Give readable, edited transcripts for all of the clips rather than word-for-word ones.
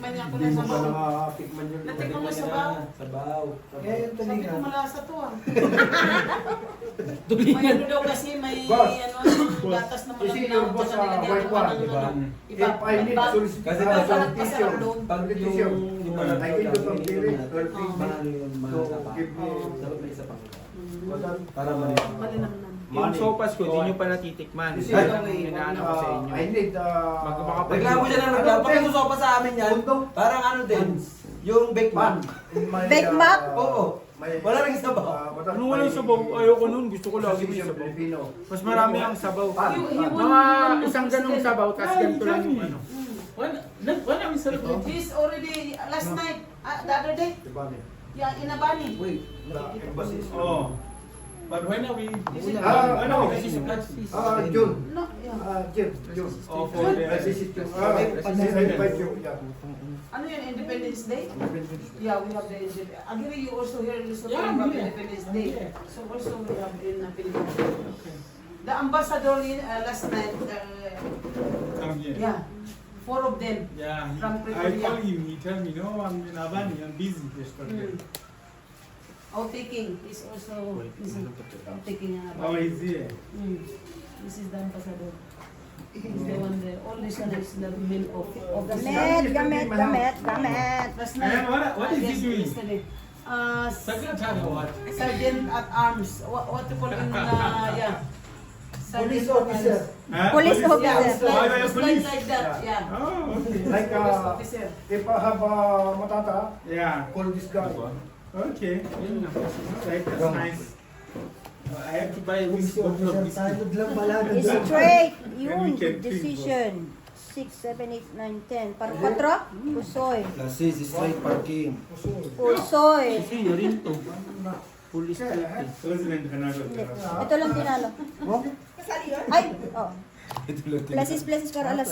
natikman niya ako Hindi ng mo pa sabaw. nakatikman yun. Natikman mo sabaw. Sabaw. Eh, yung Sabi ko tulingan. malasa to ah. May Tulingan. ano daw kasi, may Boss. ano, gatas na Kasi malaki yung boss, white one, di ba? Iba, If I need iba. solicitation, Kasi solicitation, Pag solicitation, yung I need to come here, mahal yung mga So, tapa. give me, Dapat may isa pang para Malinamnam. Yung sopas ko, hindi nyo pa natitikman. Kasi, Yung inaano ko sa inyo. I need, Reklamo siya ng reklamo. Pag nasusopa sa amin yan, parang ano din, yung baked man. Bake Mac? Oo. Wala rin sabaw. Anong walang sabaw? Ayoko nun. Gusto ko lagi may sabaw. Mas marami ang sabaw. Mga isang ganong sabaw, tapos ganito lang yung ano. Wala ang sarap. He's already, last night, the other day, yeah, in Abani. Wait. Oh. But when are we? ano? This is June. No, yeah. June. Oh, for the... This is June. Yeah. Ano yun, Independence Day? Yeah, we have the Independence. Agiri, you also hear Lesotho Yeah, we have yeah. Independence Day. Yeah. So also we have in Philippines. The ambassador last night, Come here. yeah, 4 of them. Yeah, From I Pretoria. call him. He tell me, no, I'm in Abani. I'm busy yesterday. Outtaking is also busy. Outtaking ang Oh, Abani. he's here. This is the ambassador. He's the one there. All this one is the men of the Gamit. Last night. And what is he yes, doing? yesterday. Secretary or what? Sergeant at arms. What to call in yeah. Police Sergeant at officer. arms. Huh? Police Yeah, officer. it's like, Oh, you're it's police. like that. Yeah. Oh, okay. Like, Police officer. if I have matata, Yeah. call this guy. Okay. Alright, that's nice. I have to buy this bottle of biscuit. Straight. When Yun, we can decision. 6, 7, 8, 9, 10. Para 4? Pusoy. Clasis, straight parking. Pusoy. Kasi nyo rin to. Full straight eh. President Canado. Ito lang tinalo. Ay, oh. Places para alas.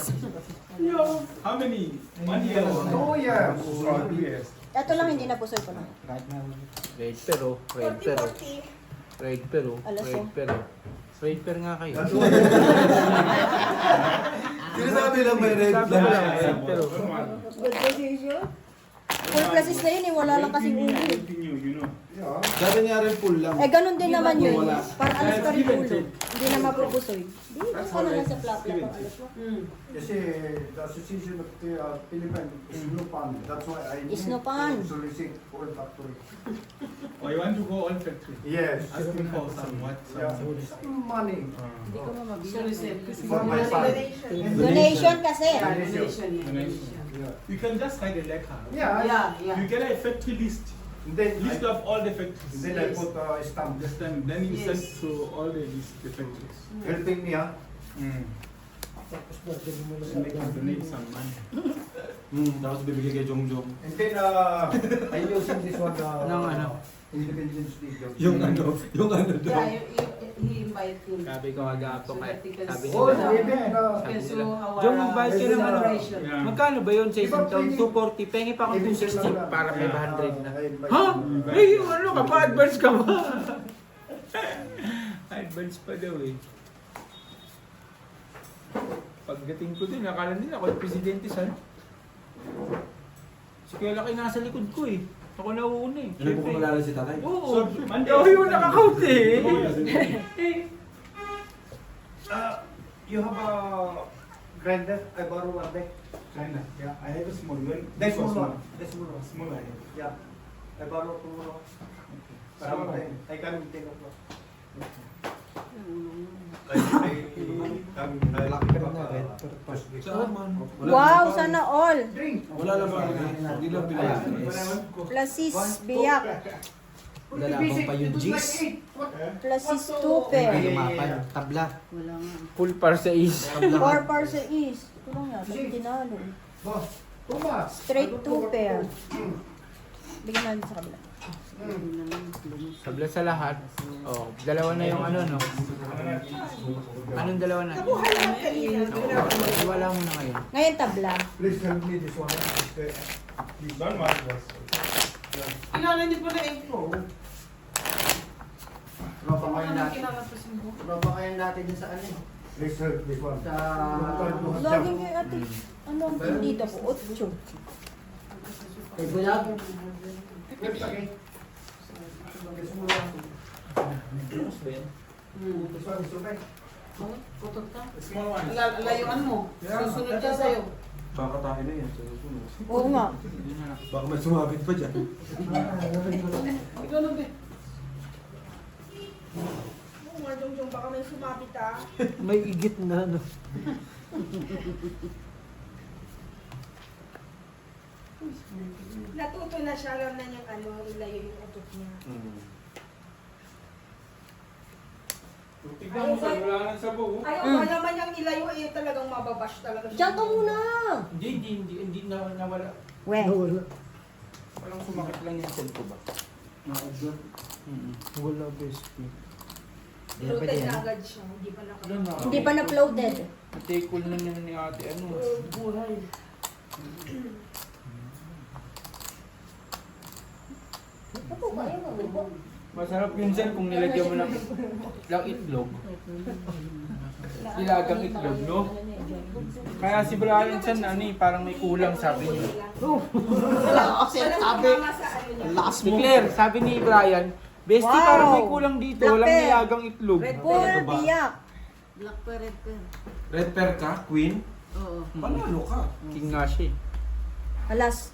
How many? 1 year or Oh, yeah. 2 years? Ito lang hindi na pusoy ko na. Red pero, red pero. Red pero, Alas red pero. Red pero nga kayo. Sinasabi lang may red Sabi flag. ko lang, red pero. Good decision. Full places na yun eh. Wala lang kasing ulo. Continue, you know. Yeah. Dati nga rin full lang. Eh, ganun din naman yun. Wala. Para alas pa rin ulo. Hindi na mapupusoy. Di, ka na lang sa plapla pang alas mo. Kasi the Association of the Philippines is Snopan. That's why I need Snopan. to solicit for factory. Or you want to go all factory? Yes. Asking for some what? Yeah. Some money. Hindi ko mabilang. For my son. Donation kasi. Yeah, donation. Yeah, Donation. Yeah. You can just write a letter. Yeah. yeah. You get a factory list. List Then of all the factories. I put a stamp. Just then you Yes. send to all the list the factories. Helping me, ha? And they can donate some money. Tapos bibigay kay Jongjong. And then, I'm using this one, Nang ano? Independence Day. Yung ano Yeah, daw. he invite him. Sabi ko agapon kay. Sabi Oh, nila. even, Okay, so our Jom, magbayad ka ng ano? celebration. Yeah. Magkano ba yun sa isang taon? 240. Pengi pa akong 260 para 500 na. Ha? Eh, yung ano ka pa? Advance ka ba? Advance pa daw eh. Pagdating ko din, akala nila ako yung presidente san. Si Kuya Laki nasa likod ko eh. Ako nauuna eh. Ano po kumalala si tatay? Oo. So, Monday- Ako yung nakakount eh. You have a grinder? I borrow one day. China. Yeah, I have a small one. That's This was small one. That's small one. Small one. Yeah. I borrow tomorrow. Sometime. I come 10 o'clock. Wow, sana all. Drink. Wala naman. Hindi lang pinag. Plasis biyak. Dalabang pa yung G's. Plasis tupe. Lumapan. Tabla. Full par sa is. 4 par sa is. Ito lang yata. Tinalo. Boss, too much. Straight tupe. Bigyan natin sa kabila. Tabla sa lahat. Oh, dalawa na yung ano no. Anong dalawa na? Wala mo na ngayon. Ngayon tabla. Please help me this one. This one was. Kilala niyo po na April. Napakain Ano natin. kilala po si Mo? Napakain natin dyan sa ano. Please help this one. Laging kay ate. Ano ang dito po? 8. Kay Bulag. Putot ka. Small one. Layuan mo. Susunod ka sa'yo. Baka tayo na yan. Susunod. Oo nga. Baka may sumabit pa dyan. Ikaw na, be. Oo nga, Jongjong, baka may sumapit ah. May igit na ano. Natuto na siya, alam na niyang ano, ilayo yung utot niya. Tignan mo, sir, wala nang sabaw. oh. Ayaw pa naman niyang ilayo, eh talagang mababash talaga siya. Diyan ka muna. Hindi na nawala. We. Walang sumakit lang yung cell ko ba? Wala best friend. Luted na agad siya, hindi pa nakapag. Hindi pa na-uploaded. Natikol na niya ni ate ano. Buhay. Ako ba yun? Masarap yun dyan kung nilagyan mo ng itlog. Nilagang itlog, no? Kaya si Brian Chan, ano eh, parang may kulang sabi niya. Sabi, Si Claire, sabi ni Brian, Bestie, Wow! parang may kulang dito, Black walang pear. nilagang itlog. Full biyak. Black pear, red pear. Red pear ka? Queen? Oo. Panalo ka. King nga siya eh. Alas.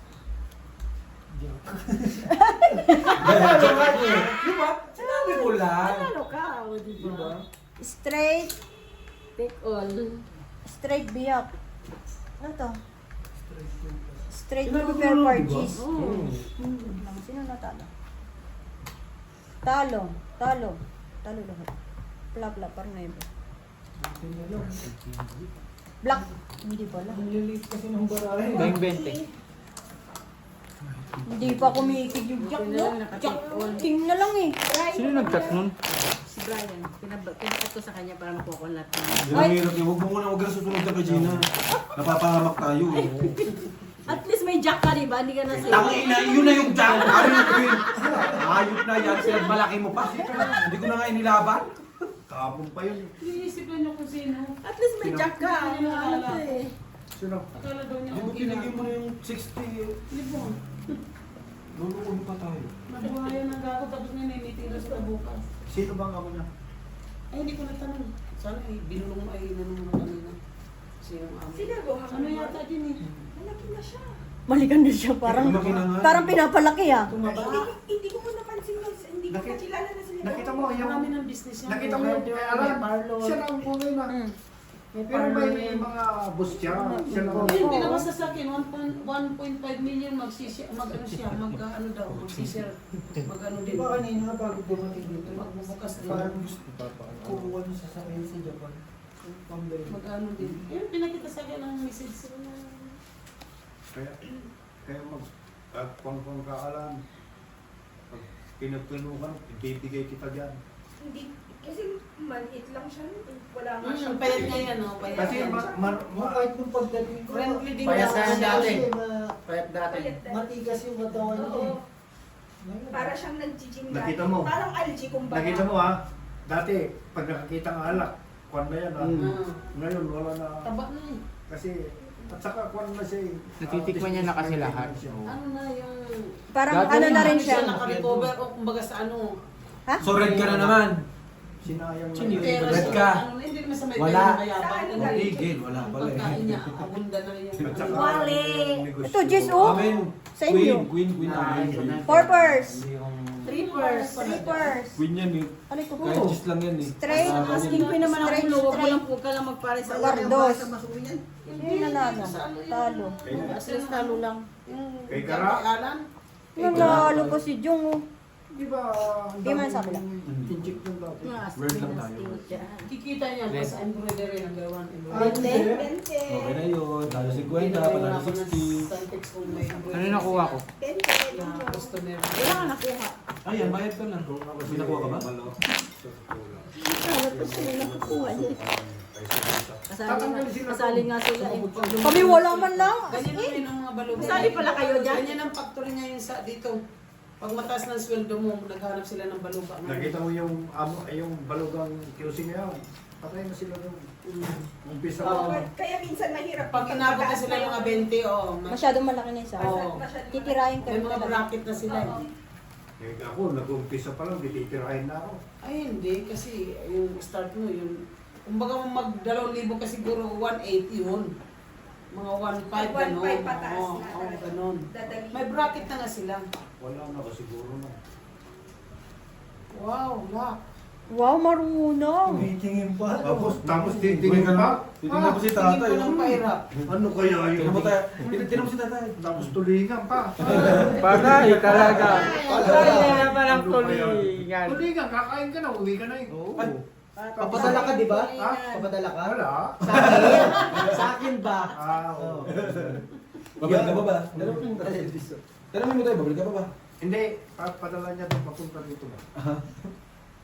Di ba? Sinabi ko lang. Ano ka? O, di ba? Straight. Take all. Straight biyak. Ano to? Straight Sinabi ko fair lang, parties. di ba? Oo. Sino natalo? Talo. Talo. Talo lahat. Pla, parang na yun. Black. Hindi pala. Nilit kasi ng barahe. Daing 20. Hindi pa kumikig yung jack, no? Jack, king na lang eh. Sino nag-cut nun? Si Brian. Pinakat ko sa kanya para makuha ko lahat. Hindi na hirap yun. Huwag mo muna huwag ka susunod ka Regina. Napapahamak tayo eh. At least may jack ka, di ba? Hindi ka na sa'yo. Tangina, yun na yung jack. Ano yung queen? Ayop na yan. Malaki mo pa. Hindi ko na nga inilaban. Kapon pa yun. Iisip lang niyo kung sino. at least may jack ka. Ano na alam ko eh. Sino? Akala daw niya Hindi mo okay lang. pinigyan mo na yung 60. Libon. Luluon pa tayo. Nabuhayan ng gago tapos may meeting na sila bukas. Sino bang ako niya? Ay, hindi ko natanong. Sana binulong mo ay inanong mo kanina. Kasi yung amo. Sila go, Ano yata din eh? Malaki na siya. Malikan na siya. Lumaki na nga. Parang pinapalaki ah. Tumaba. Hindi ko mo napansin yun. Hindi ko Nakita- nakilala na sila. Nakita mo yung... Marami ng business yan. Nakita mo yung kay Alan. Siya na ang kulay na. May Pero parlor may yan. mga boss siya. Siya na ang Yung pinabasa sa akin, 1.5 million mag-ano siya, mag-ano daw, mag-share, mag-ano din. kanina bago dumating dito? Magbubukas din. Kukuha niyo sa sakyan sa Japan. Mag-ano din. Yun, pinakita sa akin ang message na. Kaya kung ka Alan, pag pinagtulungan, ibibigay kita dyan. Hindi, kasi maliit lang siya. Wala nga siya. Payat niya yan, oh, payat Kasi yan. kahit nung pagdating ko, Friendly din Payat daw. sa dati. Payat dati. Matigas yung katawan Oo. Para siyang nag-gym dati. Nakita mo? Parang algae kumbaga. Nakita mo ha, dati pag nakakita ng alak, kwan na yan ha. Ah, Ngayon wala na. taba na eh. Kasi, at saka kwan na siya eh. Natitikman niya na kasi lahat. Ano na yung... Parang Gagawin ano na rin Ano siya, siya. naka-recover o kumbaga sa ano. So red ka na naman. Sinayang Sino na. yun? Pero Red sa ka. ano, hindi naman sa may Wala. pera mayabang. Saan Hindi. Tigil, wala pala Pagkain niya, eh. abunda na yung... At saka, Wale. negosyo. Ito, Jess, oh. Amen. Sa inyo. Queen namin. Purpers. Trippers. Strippers. Queen yan eh. Ano ito? Kahit gist lang yan eh. Straight. Ah, Asking ko naman ako, Straight, huwag mo lang straight. po ka lang magpare sa Wardos. Hindi nanalo. Talo. As least talo lang. Kay Gara? Alan? Nanalo pa si Jung. oh. Di ba? Di man sa kabila. Tinchik yung dati. Word lang tayo. Kikita niya pa sa embroidery ng gawan. Bente. Bente. Okay na yun. Talo 50, panalo 60. Ano yung nakuha ko? Bente. Customer. Wala ka nakuha. Ayan, bayad ka na. May nakuha ka ba? Wala pa sila nakukuha niya. Kasali nga sila. Kami wala man lang. Ganyan na rin ang mga balog. Kasali pala kayo dyan? Ganyan ang factory ngayon sa dito. Pag mataas ng sweldo mo, naghanap sila ng baluga. Nakita mo yung balugang QC niya. Patay na sila nung umpisa Oo. pa. Kaya minsan mahirap. Pag inabot na sila yung mga 20, Masyadong malaki na yung sahod. Oo. Titirahin ka May rin mga talaga. bracket na sila. Oo. Ako, nag-umpisa pa lang, dititirahin na ako. Ay, hindi. Kasi yung start mo, yun. Kumbaga mag-2,000 ka siguro, 180 yun. Mga 1.5 gano'n. 1.5 pataas Oo, na oo, talaga. gano'n. Dadali. May bracket na nga sila. Wala na ba siguro na. Wow, lock. Wow, marunong. Tingin pa. Tapos titingin pa. Titingnan mo si Tingin tatay. ko ng pahirap. Ano kaya yun? Tingnan mo tayo. Tingnan mo si tatay. Tapos tulingan pa. Patay talaga. Patay na naman ang Ano kaya? tulingan. Tulingan, kakain ka na, uwi ka na eh. Ay, papadala ka, di ba? Ha? Papadala ka? Wala. Sa akin ba? Oo. Babalik ka pa ba? Tanongin mo tayo, babalik ka pa ba? Hindi, padala niya doon papunta dito ba?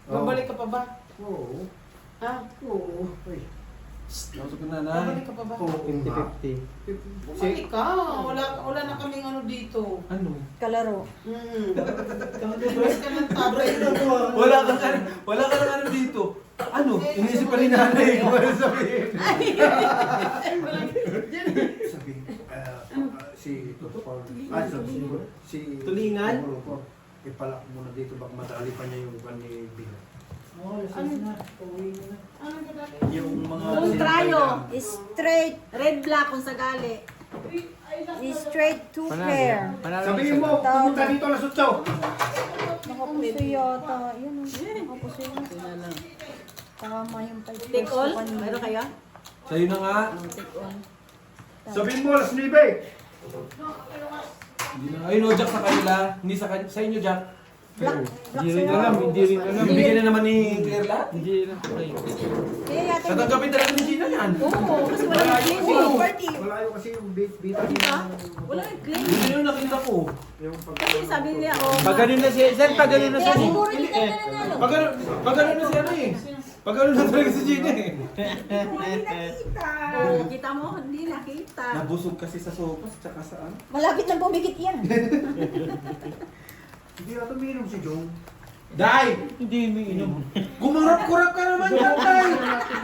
Babalik ka pa ba? Oo. Ha? Oo. Uy. Nausap ka na, Babalik ka pa ba? Oo. 50-50. Bumalik ka. Wala na kaming ano dito. Ano? Kalaro. Mas ka ng tatay. Wala ka lang ano dito. Ano? Iniisip pa ni nanay ko ano sabihin. Sabi, si Toto Paul. Si Tulingan? Ipalak muna dito, baka madali pa niya yung iba ni Bino. Yung mga... Kontrayo. Straight. Red black kung sagali. Straight to pair. Sabihin mo, pumunta dito alas 8. Nakapuso yata. Yun. Nakapuso yun. Tama yung 5 Take all? Meron kayo? Sa'yo na nga. Take all. Sabihin mo alas 9. Hindi na. Ayun o, Jack sa kanila. Hindi sa inyo, Jack. Hindi rin alam, hindi rin alam. Bibigyan na naman ni Claire lahat. Hindi rin okay. Kaya yata hindi. Tatanggapin talaga ni Gina yan. Oo, kasi wala nang claim eh. Oo. Party. Malayo kasi yung bita Diba? Wala nang claim. Yun yung nakita ko. Yung Kasi sabi niya, oh, Pag ganun na si Sir, pag ganun na Kaya si siguro hindi ka na nanalo. Pag ano na si ano eh. Pag ano na talaga si Gina eh. Hindi nakita. oh, kita mo, hindi nakita. Nabusog kasi sa sopas tsaka saan. Malapit na bumikit yan. Hindi na tuminom si Jong. Dai! Hindi umiinom. Gumarap-kurap ka naman yan, Dai!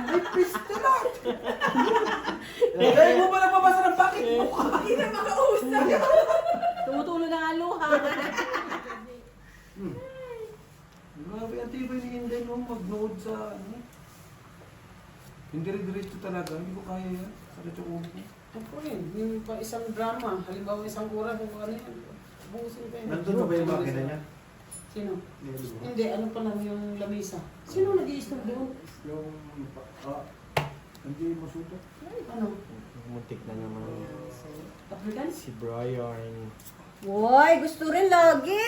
Ay, piste lang! Dahil mo ba nagbabasa ng bakit mo ka? Hindi na makausap. Tumutulo na nga luha. Grabe, ang tibay ni Inday mo mag-nood sa ano. Hindi diretso talaga, hindi ko kaya yan. Sakit yung ulo ko. Ako rin, yung pa isang drama, halimbawa isang oras, kung ano yan, buusin ko yun. Nandun na ba yung makina niya? Sino? Hindi, ano pa lang yung lamisa. Sino nag-i-store doon? Yung... hindi masuto. Ano? Muntik na naman Applicant? si Brian. Woy, gusto rin lagi.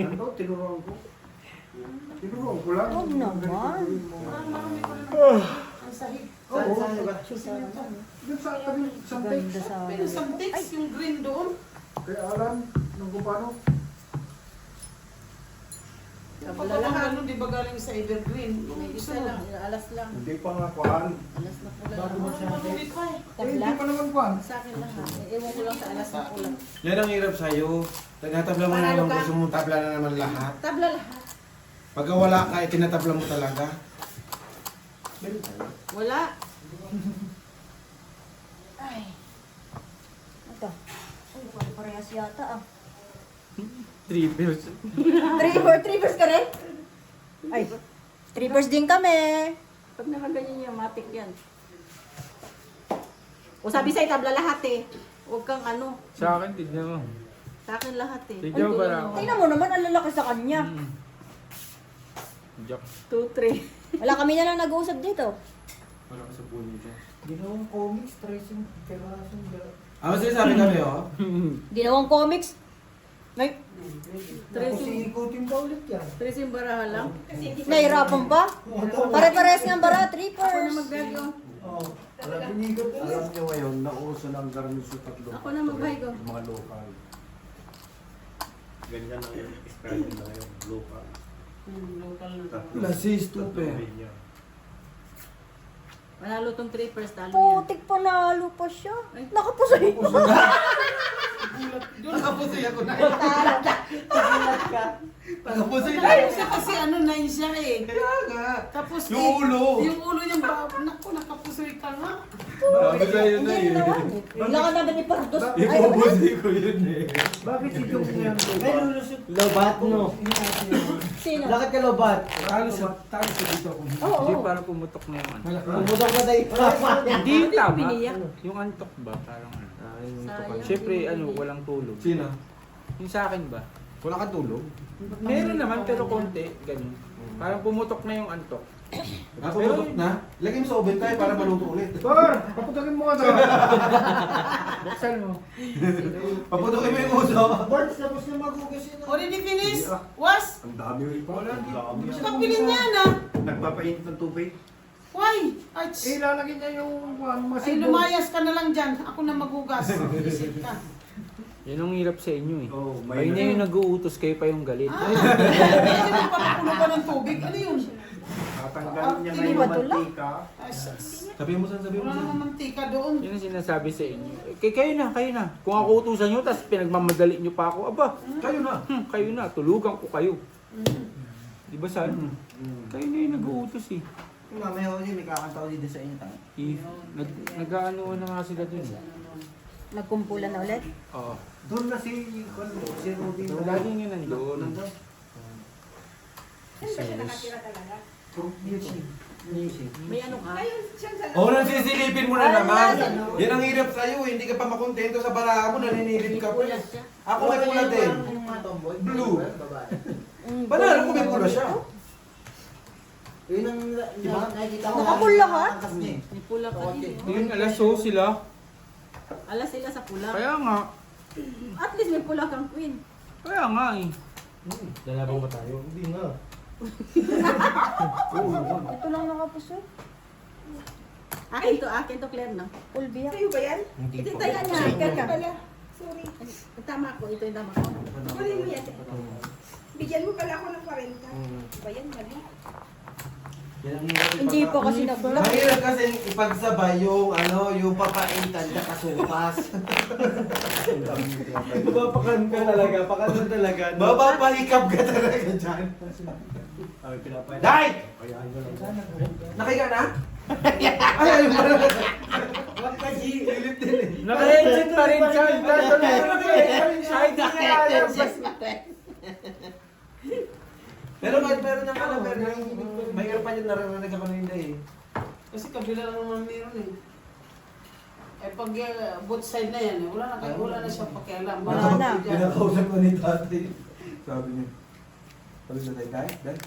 Ano? Tinuruan ko. Tinuruan ko lang. Huwag naman. Parang marami pa rin ang sahig. Oo. Saan? Dun sa tabi, Santex. Ganda sa... Pero sa text, yung green doon. Kay Alan, nung kupano. Kapag ako ganun, di ba galing sa Evergreen? Yung Isa isa lang, lang. alas lang. Hindi pa nga kuhan. Alas na pula. Bago mo siya Hindi pa eh. hindi pa naman kuhan. Sa akin lang ha. Ewan ko lang sa alas na pula. Yan ang hirap sa'yo. Tinatabla mo na Panalo lang ka? gusto mong tabla na naman lahat. Tabla lahat. Pagka wala ka, tinatabla mo talaga. Wala. Ito. Uy, parehas yata ah. Triples. Trippers ka rin? Ay, trippers din kami. Pag nakaganyan yan, matik yan. O sabi sa'yo, tabla lahat eh. Huwag kang ano. Sa akin, tignan mo. Sa akin lahat eh. Tignan mo para ako. Tingnan mo naman, ang lalaki sa kanya. Joke. 2, 3. Wala kami na lang nag-uusap dito. Wala ka sa puno dyan. Ginawang comics, tracing, kailangan Ah, mas sinasabi kami oh. Ginawang comics. Ay, ikutin pa ulit yan. Tres yung baraha lang. nahirapan pa. Pare-pares nga bara, Ako na trippers. magbagyo. Wala binigot. Alam nyo ngayon, nauso ng garniso tatlo. Ako na magbahigo. Yung mga local. Ganyan ang style nila ngayon, local. Local na. Lasis, tupe. Manalo tong trippers, talo yan. Putik panalo pa siya. Nakapusay pa. Doon ako siya ko na. Talo. Tagapusoy na. Ay, siya kasi ano na yun siya eh. Kaya nga. Tapos Yung ulo. Yung ulo niya ba? Naku, nakapusoy ka nga. Sabi sa'yo na Hindi eh. naman. Wala ka naman ni Pardos. Ay, Ipupusoy ko yun eh. Bakit si Jong yan? Lobat, no? sino? Bakit ka lobat? Talo sa dito ako. Oo. Hindi, parang pumutok na yung antok. Pumutok na tayo. Hindi yung tama. Piniyak. Yung antok ba? Parang ano. Sayang. Siyempre, ano, walang tulog. Sino? Yung sa akin ba? Wala ka tulog? Meron naman, pero konti. Ganun. Parang pumutok na yung antok. Napuputok na? Lagay mo sa oven tayo para maluto ulit. Bar, paputokin mo nga sa... Buksan mo. Paputokin mo yung uso. Bart, tapos na magugas yun. Already finished? Was? Ang dami rin pa. Ang dami. Kapilin niya na. Nagpapainit ng tubig. Why? Ay, Eh, lalagyan niya yung ay masibo. lumayas ka na lang dyan. Ako na magugas. Isip ka. Yan ang hirap sa inyo eh. Oh, Kayo na yung nag-uutos, kayo pa yung galit. Ah, kasi nagpapakulo ka ng tubig. Ano yun? Tatanggalin niya Ah, na yung tiniwadula. mantika. Ay, sus. Sabihin mo saan, sabihin mo Wala saan. namang mantika doon. Yan ang sinasabi sa inyo. Kayo na. Kung ako utusan nyo, tapos pinagmamadali nyo pa ako, aba, Kayo na. kayo na, tulugan ko kayo. Di ba saan? Kayo na yung nag-uutos eh. Mamaya ko din, may kakanta ko dito sa inyo. tayo. Nag-ano na nga sila dun. Nagkumpulan na ulit? Oo. Doon na si Rudy. Laging yun nandun. Saan ba siya nakatira talaga? May ano ka? Ayun, siyang sa Oo, nasisilipin mo na naman. Yan ang hirap sa'yo, hindi ka pa makontento sa bara mo, naninilip ka pa. Pulas siya. Ako may pula din. Yung mga tomboy? Blue. Babae. Panalo ko may pula siya. Yun ang nakikita ko. Nakapula ka? Angkas niya eh. May pula ka din. Yun, alas so sila. Alas sila sa pula. Kaya nga. At least may pula kang queen. Kaya nga eh. Lalabang ba tayo? Hindi nga. Ito lang nakapuso. Akin to Claire na. Ulbiya. Sa'yo ba yan? Ito tayo niya. Ikaw ka pala. Sorry. Tama ko, ito yung tama ko. Kunin mo yan. Bigyan mo pala ako ng 40. Ba yan, mali? Yan ang hirap Hindi po kasi nag-vlog. Mahirap kasi ipagsabay yung yung papaitan na kasupas. Mapapakan ka talaga, pakan mo talaga. Mapapahikap ka talaga dyan. Ay, pinapay. Day! Kayaan nyo lang. Nakika na? Ay, ayun pala. Naka-headset pa rin siya. Ay, di niya alam. Meron niyang ano, meron niyang mahirap pa niya narananig ako na hindi eh. Kasi kabila lang naman meron eh. Eh pag both side na yan, wala na siyang pakialam. Wala na. Dyan. Pinakausap ko ni Tati. Sabi niya, sabi na tayo, Day?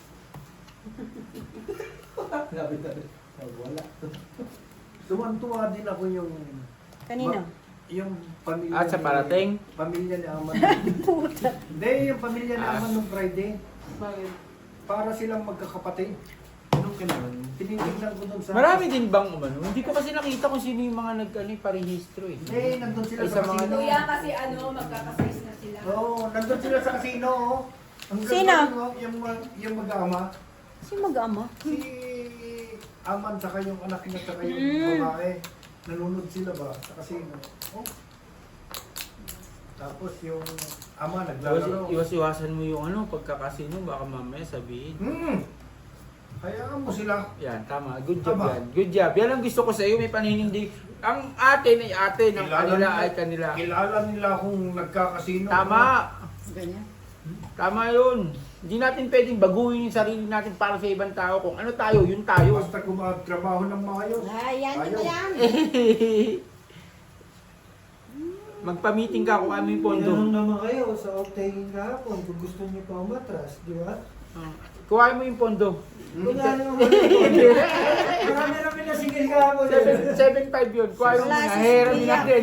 Sabi na wala. Tuwan-tuwa din ako yung... Kanina. Yung pamilya At sa parating? Pamilya ni Aman. Hindi, yung pamilya ni Aman nung Friday. Bakit? Para silang magkakapatid. Anong kailangan? Tinitingnan ko dun sa... Marami din bang umano? Hindi ko kasi nakita kung sino yung mga parehistro eh. Hindi, nandun sila Ay, sa sa mga- casino. Kuya kasi magkakasize na sila. Oo, nandun sila sa casino. Oh. Ang ganda Sino? nun, oh, yung mag-ama. Sino mag-ama? Si Aman, saka yung anak niya, saka yung Mm. babae. Nanonood sila ba sa casino. Oh. Tapos yung ama naglalaro. Iwas-iwasan mo yung pagkakasino, baka mamaya sabihin. Hayaan mo sila. Yan, tama. Good job Tama. yan. Good job. Yan ang gusto ko sa iyo, may paninindig. Ang atin ay atin, ang kanila ay kanila. Kilala nila kung nagkakasino. Tama. Ganyan. Tama yun. Hindi natin pwedeng baguhin yung sarili natin para sa ibang tao. Kung ano tayo, yun tayo. Basta trabaho ng maayos. Ayan, Ayaw. yan. Magpa-meeting ka kung ano yung pondo. Ganun naman kayo sa outtake kahapon kung gusto niyo pa umatras, di ba? Kuhain mo yung pondo. Wala naman kayo. Marami-rami na single kahapon. 7.5 yun. Kuhain mo Wala, na. si Heran Sophia. natin.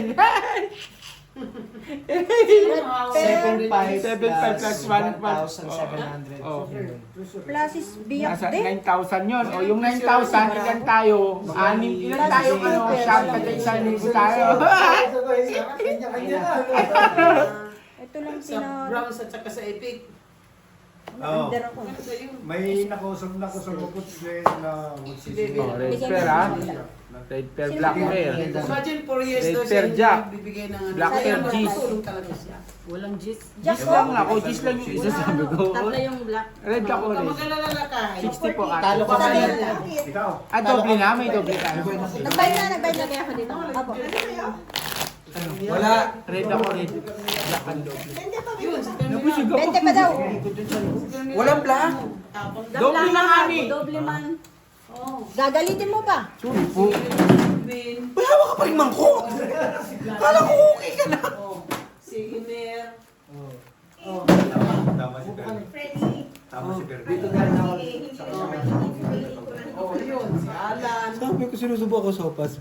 7.5 7.5 plus 1,700. Oh. Plus is biyak Nasa din. 9,000 yun. O yung 9,000, ilan tayo? Ilan tayo? Siyam ka tayo, isang libo tayo. Kanya-kanya na. Ito lang Sa Browns at saka sa Epic. Oo. Under ako. Ano ba yun? May nakausap na ako sa bukod na Oh, red pair ha. Red pair, black pair. Imagine 4 years Red daw pair siya Jack. hindi bibigay ng ano. Black Kaya pair naman, G's. tutulong talaga siya. Walang jit. Jack Gis lang ako, gis lang yung isa sabi ko. Tatlo yung black. Red ako Huwag ka red. mag-alala ka. 60 po ate. Talo ka Sabi sa niya. Ikaw. Ah, doble na, may doble tayo. Nagbayad na kaya ako dito. Apo. Wala. Red ako red. Black and doble. Yun, sa kanya. 20 pa daw. Walang black. Doble na nga ni. Doble man. Oh. Gagalitin mo ba? Sorry po. Vin. Bayawa ka pa rin mangko. Kala ko okay ka na. Oh. Si Iner. Oh. Tama si Per. Friendly. Tama si Per. Dito galing ako. Hindi ko siya feeling ko lang. Oh, yun. Si Alan. Sabi ko sinusubo ako sopas.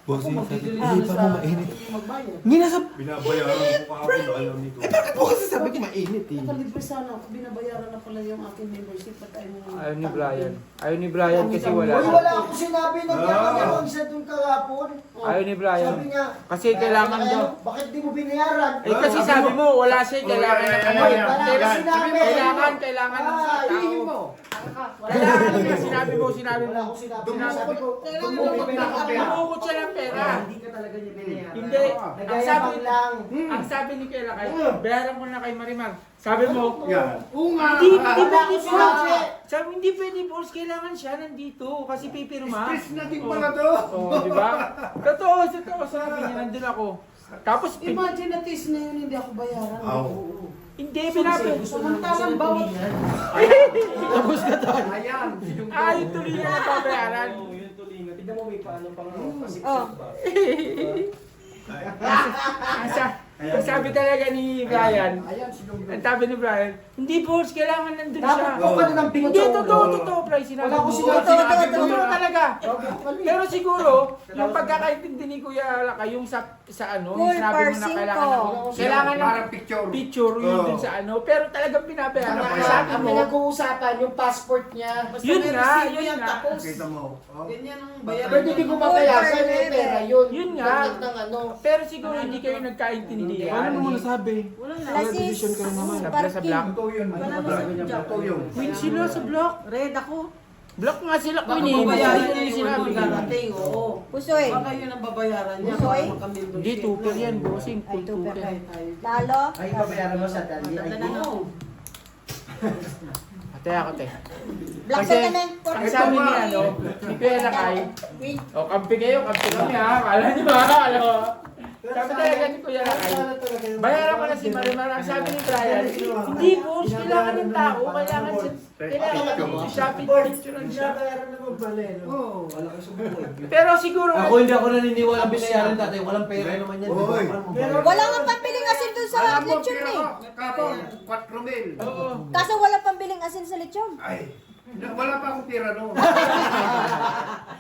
Bossing, sabi ko, Hindi hindi pa mo mainit. Magbayad. Hindi nasa... Binabayaran ko kahapon, alam nito. Eh bakit mo kasi sabi ko mainit eh? Nakalibre sana ako. Binabayaran na pala yung aking membership. At ayaw mo. Ayaw ni Brian. Ayaw ni Brian kasi wala. Uy, wala akong sinabi na gagawin siya dun kahapon. Ayaw ni Brian. Sabi niya, Kasi kailangan daw. bakit di mo binayaran? Eh kasi sabi mo, wala siya, kailangan ng ano. Wala akong sinabi. Kailangan ng Ihim tao. mo. Kailangan ng sinabi mo. Wala akong sinabi. Sabi ko, Dumukot siya ng pera. hindi ka talaga niya binayaran. Hindi. Ang sabi, Nagayabang lang. ang sabi ni Kela kay, bayaran mo na kay Marimar. Sabi mo, Yan. hindi pwede sinabi. boss. Sabi, hindi pwede boss, kailangan siya nandito kasi pipirma. Stress natin pala to. Oo, di ba? Totoo, sabi niya, nandun ako. Tapos, Imagine na tis na yun, hindi ako bayaran. Oo. hindi, pinapin. Samantalang bawat. Tapos ka tayo. Ayan. Yung tuloy na nababayaran. Yung tulinga. Tignan mo may paano pang Oh. Ang sabi talaga ni Brian, ang sabi ni Brian, hindi boss, kailangan nandun siya. Dapat po ka na ng Hindi, totoo, Bri, sinabi Wala mo. ko sinabi. Totoo talaga. Pero siguro, yung pagkakaintindi ni Kuya Lakay, yung sa ano, yung Full sinabi mo na parsing kailangan ng Parang picture. picture yun dun sa ano, pero talagang pinabayaran. Sabi Ang mo, pinag-uusapan, yung passport niya. Basta Yun may nga, receipt yun yan, nga. Tapos, Kita mo. Oh. ganyan ang bayaran. Pwede di ko mabayasan eh, pera yun. Yun nga. Ganyan ng ano. pero siguro hindi kayo nagkaintindihan. Paano mo nasabi? Walang Alas division ka rin naman. Sa parking. black. Totoo yun. Totoo yun. Queen sila sa block. red ako. Block nga sila, Baka Queen eh. babayaran Hindi niya yung yung sinabi. darating, oo. Pusoy. Baka yun ang babayaran niya. Busoy? Para makamembership. Hindi, tuper yan, bossing. Ay, tuper. Tuper. Lalo. Ay, babayaran mo sa dali. Oo. Ate ako, te. Black Kasi, pen kami. ang sabi ni ano, ni Kuya Lakay, Wait. o kampi kayo, kampi kami ha. Kala niyo ba? Alam mo? Sabi talaga ni Kuya Lakay, bayaran ko na si Marimar. Ang sabi ni Brian, hindi boss, kailangan ng tao, kailangan siya picture siya. Pero siguro, Ako hindi ako naniniwala binayaran dati. Walang pera naman yan. Oy. Wala nga pambiling asin dun sa lechon eh. Kapon, 4 mil. oo. Kaso wala pambiling asin sa lechon. Ay, wala pa akong tira noon.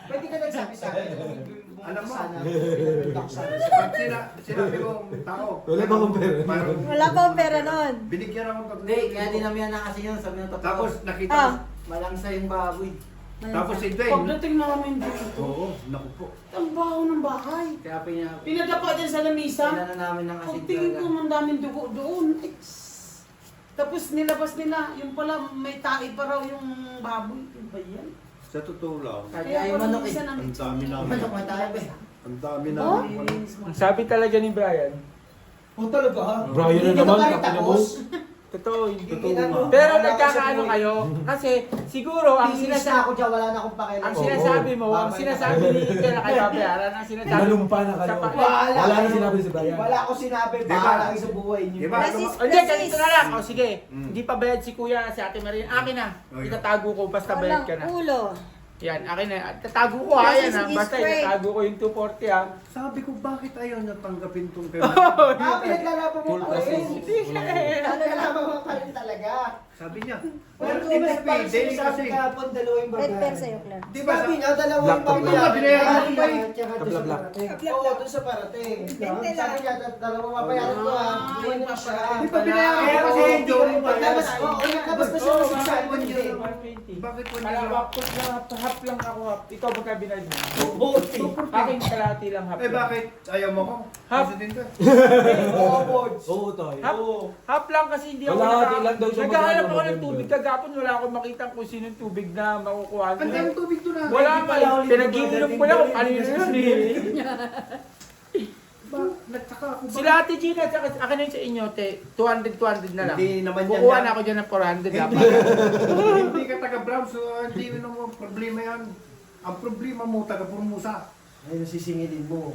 Pwede ka nagsabi sa akin. Alam mo, Sana. pag sinabi ko ang tao. Wala pa akong pera. parang Wala pa akong pera nun. Binigyan ako ng Hindi, kaya dinamihan na kasi yun. Sabi ng totoo. Tapos nakita Ah. ko. Malangsa yung baboy. Tapos si Dane. Pagdating namin dito, Oo, naku po. ang baho ng bahay. Kaya Pinadapa din sa lamisa. pinana namin ng asin Pagtingin ko, talaga. ang daming dugo doon. Tapos nilabas nila, yung pala may tae pa raw yung baboy. Ano ba yan? Sa totoo lang, Kaya yung manok eh. isa ng ang dami namin. Manok na tayo eh. Ang dami Oh? namin. Ang sabi talaga ni Brian, Oh, talaga ha? Brian na Hindi ka naman, pa rin kapila tapos. totoo, hindi Hindi totoo. na- Pero wala nagkakaano ako sa kayo, kasi siguro ang Tiis na sinasabi, ako dyan, wala na akong pakialam. ang sinasabi mo, ang sinasabi ni Kela kay babayaran, ang sinasabi Nalumpa na kayo. sa pa- Wala na sinabi si Brian. Wala akong sinabi. Diba? Bahala kayo sa buhay niyo. Diba? Precis, Hindi, ganito na lang. O sige, Mm. hindi pa bayad si Kuya, si Ate Maria. Akin na. Oh, yeah. Itatago ko basta bayad Walang ka na. ulo. Yan, akin na. Tatago ko ha, yan ha. This is Basta straight. itatago ko yung 240 ha. Sabi ko, bakit ayaw natanggapin tong kayo? Pinaglalaban mo pa rin. Pinaglalaban mo pa rin talaga. Sabi niya. Pero Pero di di ba ba sabi daily kasi. kahapon, dalawa yung Red babae. pen sa'yo, Claire. Di ba Sabi niya, dalawa Black yung to babae. black. Binayaran mo ba Tsaka doon sa Black. parating. Oo, doon sa parating. Sabi niya, dalawa mabayaran ko ha. nagpapala. Di ba binayaran Kaya ko kasi kasi hindi ko rin pagkabas bayad. ko, nagkabas ko siya Oo, sa 600 yun. 120. Bakit po Kala niya? half lang ako half. Ikaw magka binayad mo? 240. Aking kalahati lang half. Eh bakit ayaw mo ko? Half. Kasi din ka. Oo, boards. Oo, tayo. Half, half lang kasi hindi ako Kalahati lang daw siya naghahanap magkano ako ng maganda. tubig kagapon, wala akong makita kung sino yung tubig na makukuha ko. Ang daming tubig doon ah. Wala Hindi nga, pala ako pinag-iinom ko lang kung kanino yun eh. Nagtaka ako. Sila Ate Gina, tsaka akin yun sa inyo, te, 200 na lang. Hindi naman yan Kukuha yan. na ako dyan ng 400 dapat. Hindi ka taga-Brown, so hindi mo problema yan. Ang problema mo, taga-Formosa. Ay, nasisingilin mo.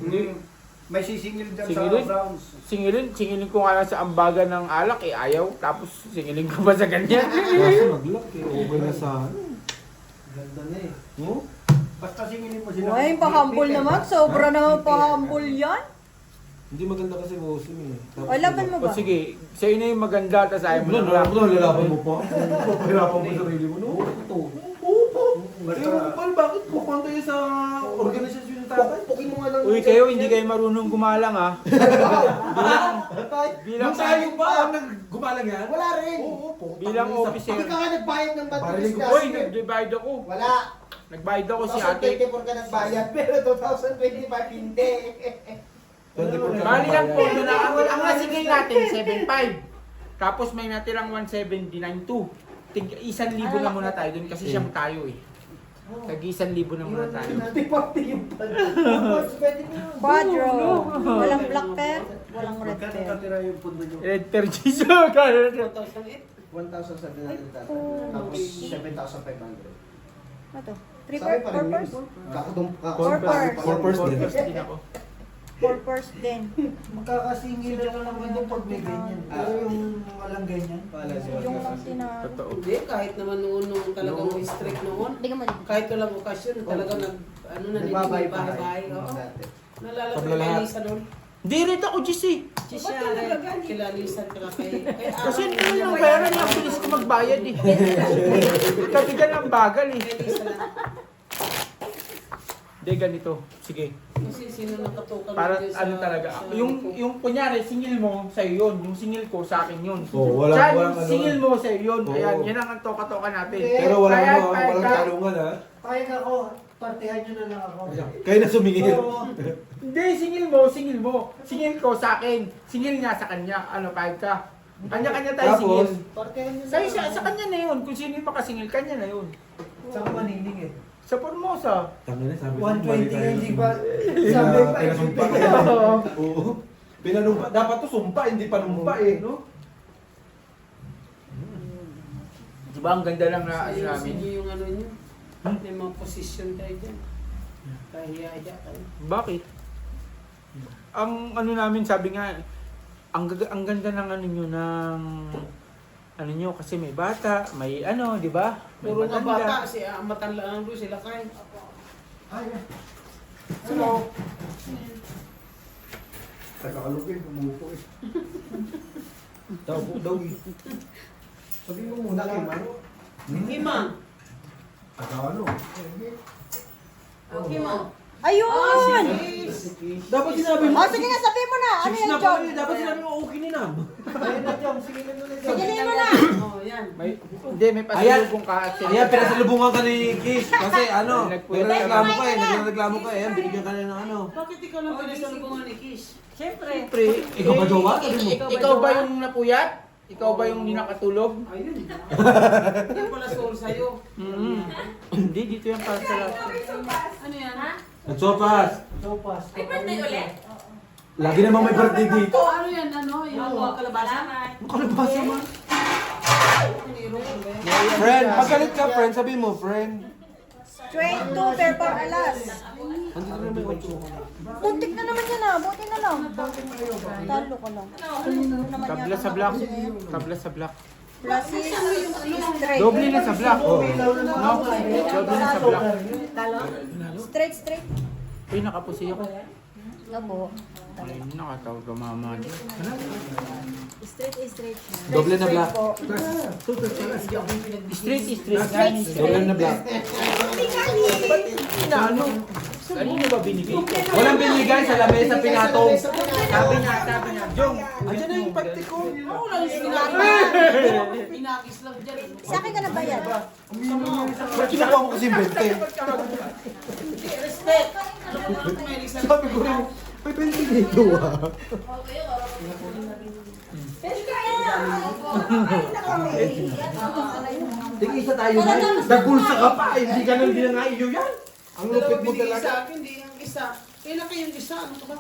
May sisingil dyan Singilin? sa Browns. Singilin ko nga lang sa ambaga ng alak, eh ayaw. Tapos singilin ko ba sa ganyan? Kaso nag-lock eh. Okay na sa ano. Ganda na eh. No? Basta singilin mo sila. Uy, pa-humble naman. Sobra naman pa-humble yan. Hindi maganda kasi bossing eh. O, laban mo O ba? sige, sa'yo na yung maganda, tapos ayaw mo na lang. Lalaban mo pa. Pahirapan mo sarili mo. No? Ito. Oo po. Eh, bakit pupunta yun sa organisasyon ng tatay? Pukin mo nga lang. Uy, kayo hindi kayo marunong gumalang ah. Bilang Nung tayo ba ang naggumalang yan? Wala rin. Oo po. bilang Hindi officer. ka nga nagbayad ng bad Bariling ko. Uy, nagbayad ako. Wala. Nagbayad ako si ate. 2024 ka nagbayad, pero 2025 hindi. Bali lang po, ang nasigay natin, 7.5. Tapos may natirang 179.2. Tig 1,000 na muna tayo dun kasi siyang tayo eh. Tag 1,000 na muna tayo. Quadro. Walang black pen, walang red Magkano pen. katira yung pundo nyo? Red per Jesus. Kaya 2008. 1,700 tapos 7,500. Ano to? 3 Sabi pa rin purse? yun. Kakadumpa. Four purse. Four purse din. din ako. 4 purse din. Magkakasingil na lang naman yung pag may ganyan. Pero yung walang ganyan. Yung lang sinabi. Totoo. Hindi, kahit naman noon talagang strict noon. Hindi ka mo dito. Kahit walang okasyon, talagang ano na din, bahay-bahay. Oo. Nalala ko Tabla kay lahat. Lisa noon. Hindi rin ako, GC. Siya, kilalisan ka kay Kasi hindi mo nang bayaran yung bilis ko magbayad eh. Kapigan ng bagal eh. Kay Lisa na. Hindi, ganito. Sige. Kasi sino nakatukan Para mo dyan ano talaga. Yung kunyari, singil mo sa'yo yun. Yung singil ko sa akin yun. Oo, walang- Siya, yung walang ano. singil mo sa'yo yun. Oo. Ayan, yan ang toka-toka natin. Pero walang Kaya, ano, walang kaya- talungan ha. Payag ako, partihan nyo na lang ako. Kayo na sumingil. Hindi, singil mo. Singil ko sa akin. Singil niya sa kanya. Ano, pahig ka. Kanya-kanya tayo Tapos, singil. Partihan nyo na Sa'yo, lang. sa kanya na yun. Kung sino yung makasingil, kanya na yun. Saan ka maninig eh? Sa Formosa. tama na, sabi ko, 120 mali nga tayo hindi na ba? sumingil. Sabi Kaya pa. pinasumpa ka. Oo. Pinanumpa. Dapat to sumpa, hindi panumpa eh, no? Diba ang ganda lang na ano Ayusin namin? niyo yung ano niyo. May mga position kayo dyan. Kahiya-hiya kayo. Bakit? Ang ano namin sabi nga, ang ganda ng ano nyo ng ano nyo kasi may bata, may ano, di ba? May Puro nga matanda. bata, si matanda lang doon sila kayo. Hello. Tagalogin, umupo eh. Daw eh. Sabi mo muna kay Man. Hima. Tagalog. Hima. Ayun! Dapat sinabi mo. O, sige nga, sabihin mo na. Ano Six yung na job? pala eh. Dapat sinabi mo okay ni Nam. Ayun na Jom, sige na nila Jom. Sigilin mo na. Oh, yan. Hindi, may pasalubong ka at Ayan, pinasalubungan ka ni Kish. Kasi ano, Nagpulat ka nagreklamo ka eh. Nagreklamo ka eh. Ayan, binigyan ka na ng ano. Bakit ikaw lang pinasalubungan ni Kish? Siyempre. Siyempre, Ikaw ba jowa? Sabi mo. ikaw ba yung napuyat? Ikaw ba yung nakatulog? Ayun. Hindi pala soul sa'yo. Hindi, dito yan para sa lahat. Ano yan? Nagsopas. Sopas. Lagi namang may birthday dito. Ano yan? Ano? Yung mga kalabasa? Kalabasa man. Niro ko ba? Friend, pagkalit ka friend, sabi mo friend. Straight to pair for alas. Andito na may 8. Buntik na naman yan ah. Buti na lang. Talo ka lang. Naman Tabla yata sa black. kasi ngayon. Tabla sa black. Plus is straight. Doble na sa black. No? Doble na sa black. Straight, straight. Uy, nakapusi ako. Labo. Ay, nakatawag ka mama. Straight is straight. Doble na black. Straight is straight. Straight, Doble na black. Ba't inaano? Kanino ba binigay ko? Walang binigay sa lamesa pinatong. Sabi niya, Jong, Andiyan na yung pati ko. Oo lang yung sinagis. Pinagis lang dyan. Sa akin ka na ba yan? Ba't kinukuha ko kasi 20? Respect. Alam mo naman kung may isang Sabi ko rin, may 20 dito ah. Tingin isa tayo na. Nagulsa ka pa. Hindi ka nang nga iyo yan. Ang lupit mo binigay talaga. sa akin, hindi yung isa. Kailan kayong isa? Ano ka ba?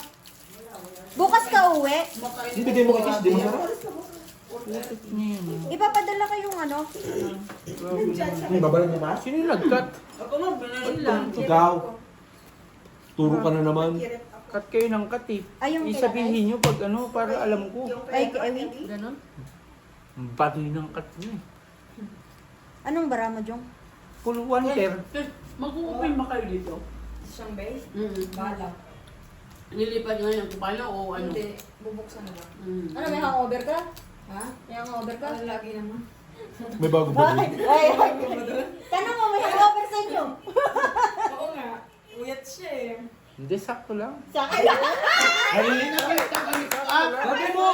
Bukas ka uwi. Makain Ibigay mo kay Kiss, di mo sarap. Ipapadala kayong ano. Babalik mo ba? Sino yung nag-cut? Ako nga, binili lang. Ikaw. Turo ka na naman. Cut kayo ng cut eh. Ay, yung Isabihin nyo pag ano, para alam ko. Ay, Ewi. Ganon? Baduy ng cut nyo eh. Anong bara mo, Jong? Puluan, ter. Mag-open ba kayo dito? Siyang base? Bala. Nilipad nga yung kupala o ano? Hindi. Bubuksan na ba? Ano, may hangover ka? Ha? May hangover ka? Lagi naman. May bago ba? Ay, tanong mo, may hangover sa inyo. Oo nga. Uyat siya eh. Hindi, sakto lang. Sa akin. Sabi mo!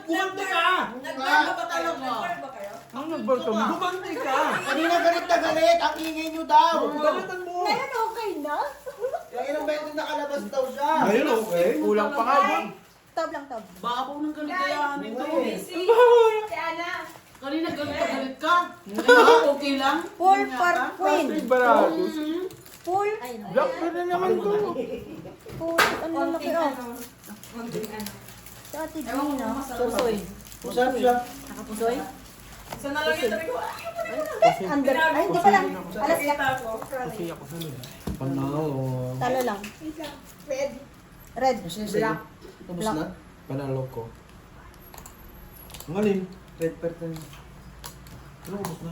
Kumante ka! Nag-bar ba kayo? Nag-bar ba kayo? Ang nag-bar ka mo? Kumante ka! Kanina galit na galit. Ang ingay nyo daw. Galitan mo! Ngayon okay na. Yung ilang beses nakalabas daw siya. Ayun, okay. Kulang pa nga doon. Tab lang, tab. Babaw ng galigayahan nito. Si Ana. Kanina galit ka, galit ka. Ngayon, okay lang. Full for queen. Ay, baratos. Full. Black pa na naman to. Full. Ano yung laki oh. Konting ano. Sa ate Gina. Pusoy. Masarap siya. Nakapusoy? Isa na lang yung tabi ko. Under. Ay, hindi pala. Alas ka. Kita ko. Kasi ako sa loob. Panalo. Talo lang. Red. Red. Black. Tapos na? Panalo ko. Ang alin? Red perten. Ano ubos na?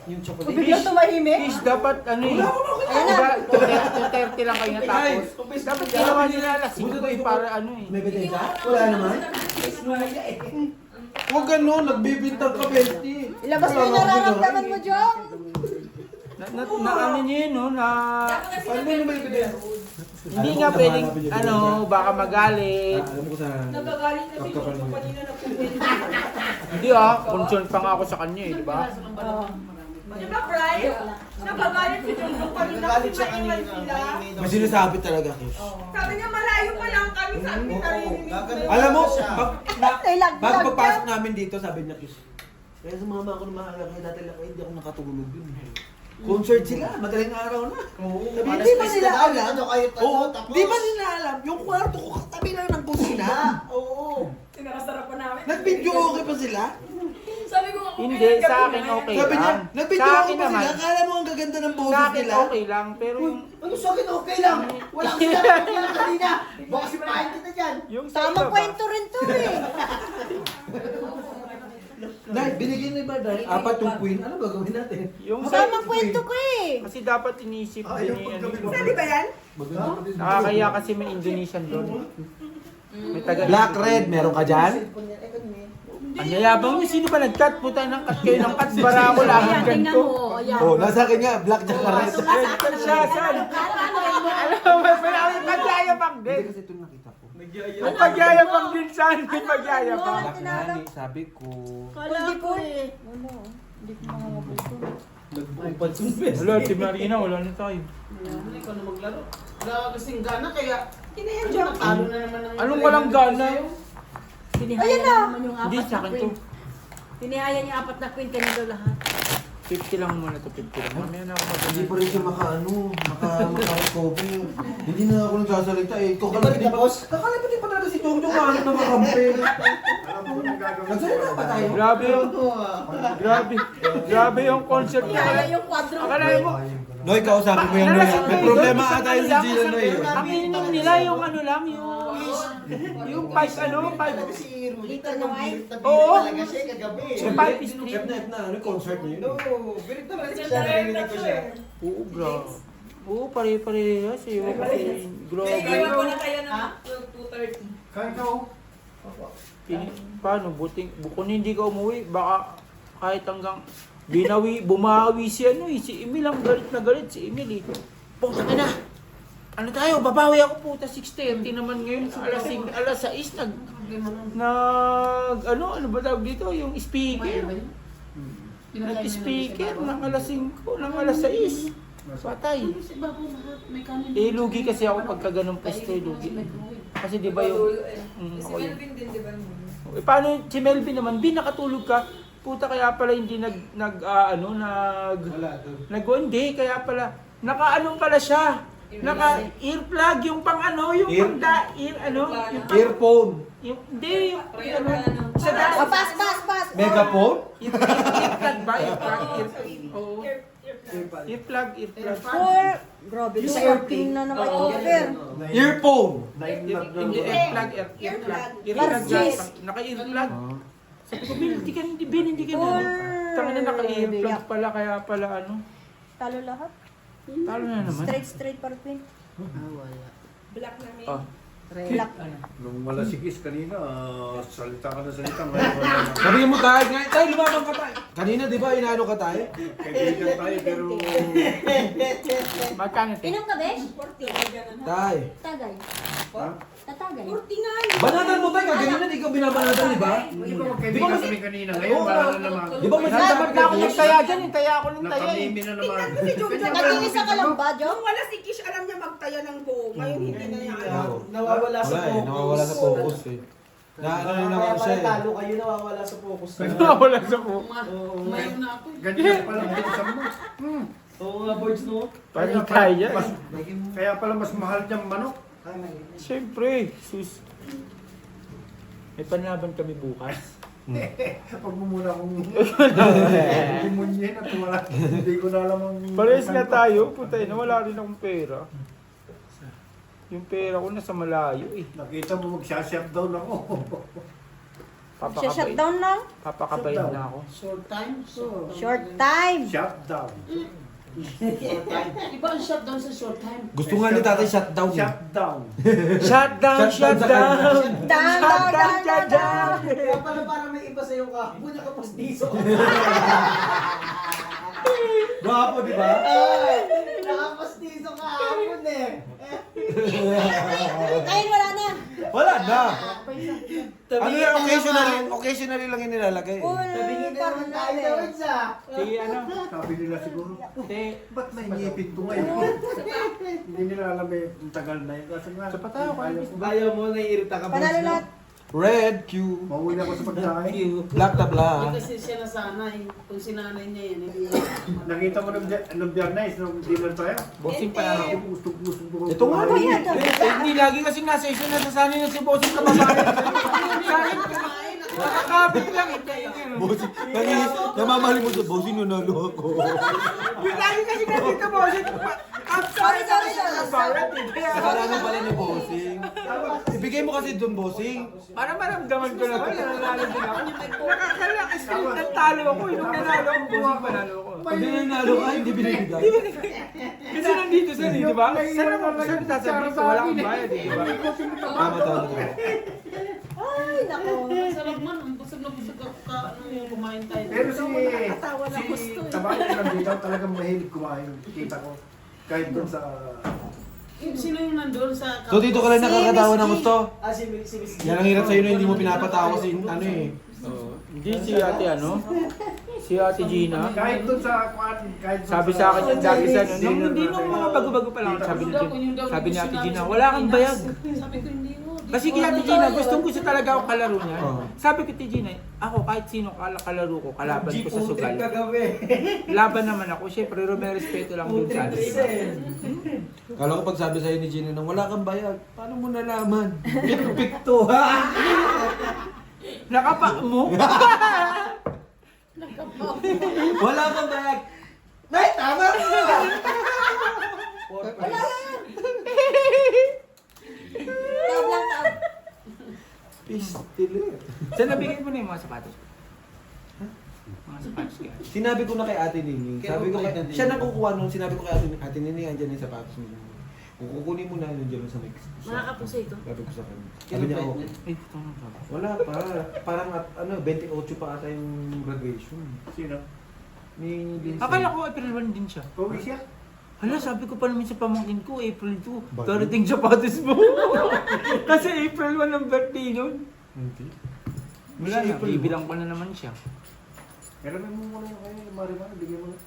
Yung chocolate. Biglang tumahimik? Fish, dapat ano eh. Ayan na. Diba, 30 lang kayo natapos. Dapat ginawa nila alas 5 eh, para ano eh. May bigay ka? Wala naman. Huwag gano'n, nagbibintang ka, Bestie. Ilabas mo yung nararamdaman mo, Jong. Na ano niyo yun, no? Na Ano mo yung may bigay? hindi nga pwedeng, ano, baka magalit. Alam ko sa... Nagagalit kasi yung kanina na pumunta. Hindi ah, concern pa nga ako sa kanya eh, di ba? Di ba, Brian? Nagagalit si Jungkook kanina kasi maiwan sila. May sinasabi talaga, Kish. Sabi niya, malayo pa lang kami. Sabi niya, narinig ko. Alam mo, Ay, lag. bago pagpasok namin dito, sabi niya, Kish, kaya sumama ako ng mahalaga kaya dati lang, hindi ako nakatulog dun. Concert sila, madaling araw na. Sabi, Alas di ba 10 nila na daw, alam? ano kayo tatlo, Oo, tapos? di ba nila alam? Yung kwarto ko katabi lang ng kusina. Oo. Sinakasarap pa namin. Nag-video okay pa sila? Sabi ko nga, Hindi, sa akin okay Sabi niya, lang. nag-video Sa okay akin pa naman, sila? Akala mo ang gaganda ng sa boses akin nila? okay lang, pero yung, Ano sa akin okay lang? Walang sinabi ko lang kanina. Baka sipahin kita dyan. yung sa iba Tamang ba? kwento rin to eh. Dahil, binigyan na ba dahil? Apat yung queen, ano gagawin natin? Yung sa, Tamang kwento ko eh. kasi dapat inisip din ni ano. Sabi ba yan? Nakakaya kasi may Indonesian doon. May taga Black, red, meron ka dyan? Ang yayabang niyo, sino ba nag-cut? Puta ng cut kayo ng cut, bara ako lang Ayan, tingnan ganito. mo. Ayan. Oh, nasa akin nga, black tsaka red. Red cut siya, saan? Alam mo, may pagyayabang Hindi din. kasi ito nakita ko. May pagyayabang din saan, may pagyayabang. Black na ni, sabi ko. Kala ko eh. Hindi ko makapuso. Wala, si Marina, wala na tayo. Hindi ko na maglaro. Wala kasing gana, kaya Kinayan ano, natalo na naman ang... Anong walang gana? Tinihaya na naman yung Hindi, apat sa na akin to. queen. Tinihaya niya apat na queen kanila lahat. 50 lang muna to, 50 lang. Mamaya na ako Hindi mag- pa rin siya maka-recover. Hindi na ako nagsasalita eh. Di ba rin tapos? Kakala pa talaga si Jojo maano na makampi. Alam mo kung gagawin. Nagsalita pa tayo. Grabe yung, grabe yung concert niya. Tinihaya yung quadro. Akala mo, Noy, kausapin mo yan, Noy. May problema ata yun si Gino, Noy. ang ininom nila yung ano lang, yung pipe, ano, pipe. Si Rulita nung birit na birit Oo. talaga siya kagabi. Yung pipe street. Chef na, ano yung concert niya yun? Oo, birit talaga siya. Narinig ko siya. Oo, grabe. Oo, pare-parehas eh. May iwan ko na Grabe. kayo na 2:30. Kain ka oh. Paano, kung hindi ka umuwi, baka kahit hanggang bumawi si ano eh, si Emil ang galit na galit si Emil eh. Puta ka na! ano tayo, babawi ako puta, 6:30 naman ngayon, alas 6, ano ba tawag dito, yung speaker. Nag-speaker ng alas 5, ng alas 6. Patay. Eh, lugi kasi ako pagka ganun pwesto, lugi. Kasi di ba yung... Si Melvin din, di ba? Eh, paano si Melvin naman, nakatulog ka, puta kaya pala hindi hindi, kaya pala, naka-ano pala siya, naka-earplug, yung pang ano, yung Earphone. hindi, yung sa Pass. Megaphone? earplug ba? Oo. Earplug. Grabe, sorting na naman offer. Earphone. Hindi, earplug. Naka-earplug. Sabi ko, Bill, hindi ka na. Tangina, naka-earplug pala, kaya pala ano. Talo lahat. Talo na naman. Straight para pin. Black namin. Oh. Black. Nung malasigis kanina, salita ka na salita. Ngayon wala na. Sabihin mo tayo, tayo lumabang ka tayo. Kanina di ba inaano ka tayo? Kaibigan tayo pero Magkano tayo? Inom ka, Besh? Tayo. Tagay. Ha? Tatagay. Banatan mo tayo, kanina di ka binabanatan, di ba? Di ba magkaibigan kami kanina? Ngayon wala na naman. Di ba may Dapat na ako nagtaya dyan, taya ako ng taya eh. Nakamimi na naman. Nag-iisa ka lang ba, Jo? Nung wala si Kish, alam niya magtaya ng buo. Ngayon hindi na niya alam. Nawawala sa focus. Nawawala sa focus eh. Ano naman siya eh. Talo kayo, nawawala sa focus. Wala sa po. Umayaw na ako. Ganyan pala bilisan mo. Oo nga, boys, no? Parang kaya eh. Kaya pala mas mahal niyang manok. Siyempre, sus. May panlaban kami bukas. Pag mo muna akong bumunyin at wala. Hindi ko na alam ang... Parehas na tayo, putay na wala rin akong pera. Yung pera ko nasa malayo eh. Nakita mo magsha-shutdown ako. Shutdown lang? Papakabayin na ako. Short time. Short time. Shutdown. Iba ang shutdown sa short time. Gusto nga ni tatay shutdown. Shutdown. Shutdown! Down. Kaya pala parang may iba sa'yo ka. Muna ka postizo. Gwapo, di ba? Nakapostizo ka hapon eh. Ayun, wala na. Wala na. Ano yan, occasionally lang yung nilalagay. Tabingin na naman tayo na rin sa. Si ano? Sabi nila siguro, ba't may ngipin to ngayon? Hindi nila alam eh, ang tagal na yun. Kasi nga, Sapat tayo, Ayaw mo, naiirita ka, boys. Panalo lahat. Red Q. mauwi ako sa pagkain. Black na black. Hindi kasi siya nasanay. Kung sinanay niya yan, hindi Nakita mo nung Biyernes, nung dinner tayo? Bossing pa na ako. Gusto. Ito nga Ano rin. yan? Hindi lagi kasi nasa isyo nasasanay na si Bossing kababayan. Sa akin, nakakapit lang eh. Bossing, namamali mo sa bossing, nanalo ako. Lagi kasi nandito Bossing. Sorry. Akala na pala ni bossing. Ibigay mo kasi doon, bossing. Para maramdaman ko na ito, nanalo din ako. Nakakalakas ko yung natalo ako. Yung nanalo ako, Bossing panalo ako. Pag nanalo ka, hindi binibigay. Kasi nandito sa di ba? Saan naman sasabihin ko? Wala akong bayad, di ba? Tama. Ay, nako. Sarap man, ang busog na busog ako yung kumain tayo. Pero si Tabayo lang dito, talagang mahilig kumain. Kita ko. Kahit doon sa... Sino yung nandun sa... So dito ka lang nakakatawa ng gusto. Si Miss. Yan ang hirap sa'yo na hindi mo pinapatawa kasi ano eh. Hindi si ate ano? Si ate Gina. Kahit doon sa... Kahit doon Sabi sa akin yung dati sa ano, nung hindi nung mga bago-bago pa lang, sabi ni ate Gina, wala kang bayag. Sabi ko, hindi mo. Kasi kaya ate Gina, gusto talaga ako kalaro niya. Sabi ko ate Gina, ako kahit sino kalaro ko, kalaban ko sa sugal. Laban naman ako, syempre may respeto lang din sa atin. Kala ko pag sabi sa'yo ni Gina nang wala kang bayag, paano mo nalaman? Pito ha? Nakapa mo? Wala kang bayag. Nay, tama! Taob lang, taob. Pistile. Saan nabigay mo na yung mga sapatos? Mga sapatos kaya. Sinabi ko na kay Ate Nini. Sabi ko siya na kukuha nung sinabi ko kay Ate Nini, andyan yung sapatos mo. Kung kukunin mo na, nandiyan sa next. Makakapuso ito. Sabi ko sa kanya. Sabi niya, okay. Eh, tama ba? Wala pa. Parang 28 pa ata yung graduation. Sino? Ni Lindsay. Akala ko April 1 din siya. Pauwi siya? Hala, sabi ko pa naman sa pamangkin ko, April 2, darating sapatos mo. Kasi April 1 ang birthday nun. Hindi. Wala na, bibilang ko na naman siya. Pero may mo muna yung kay Marimar, bigyan mo na.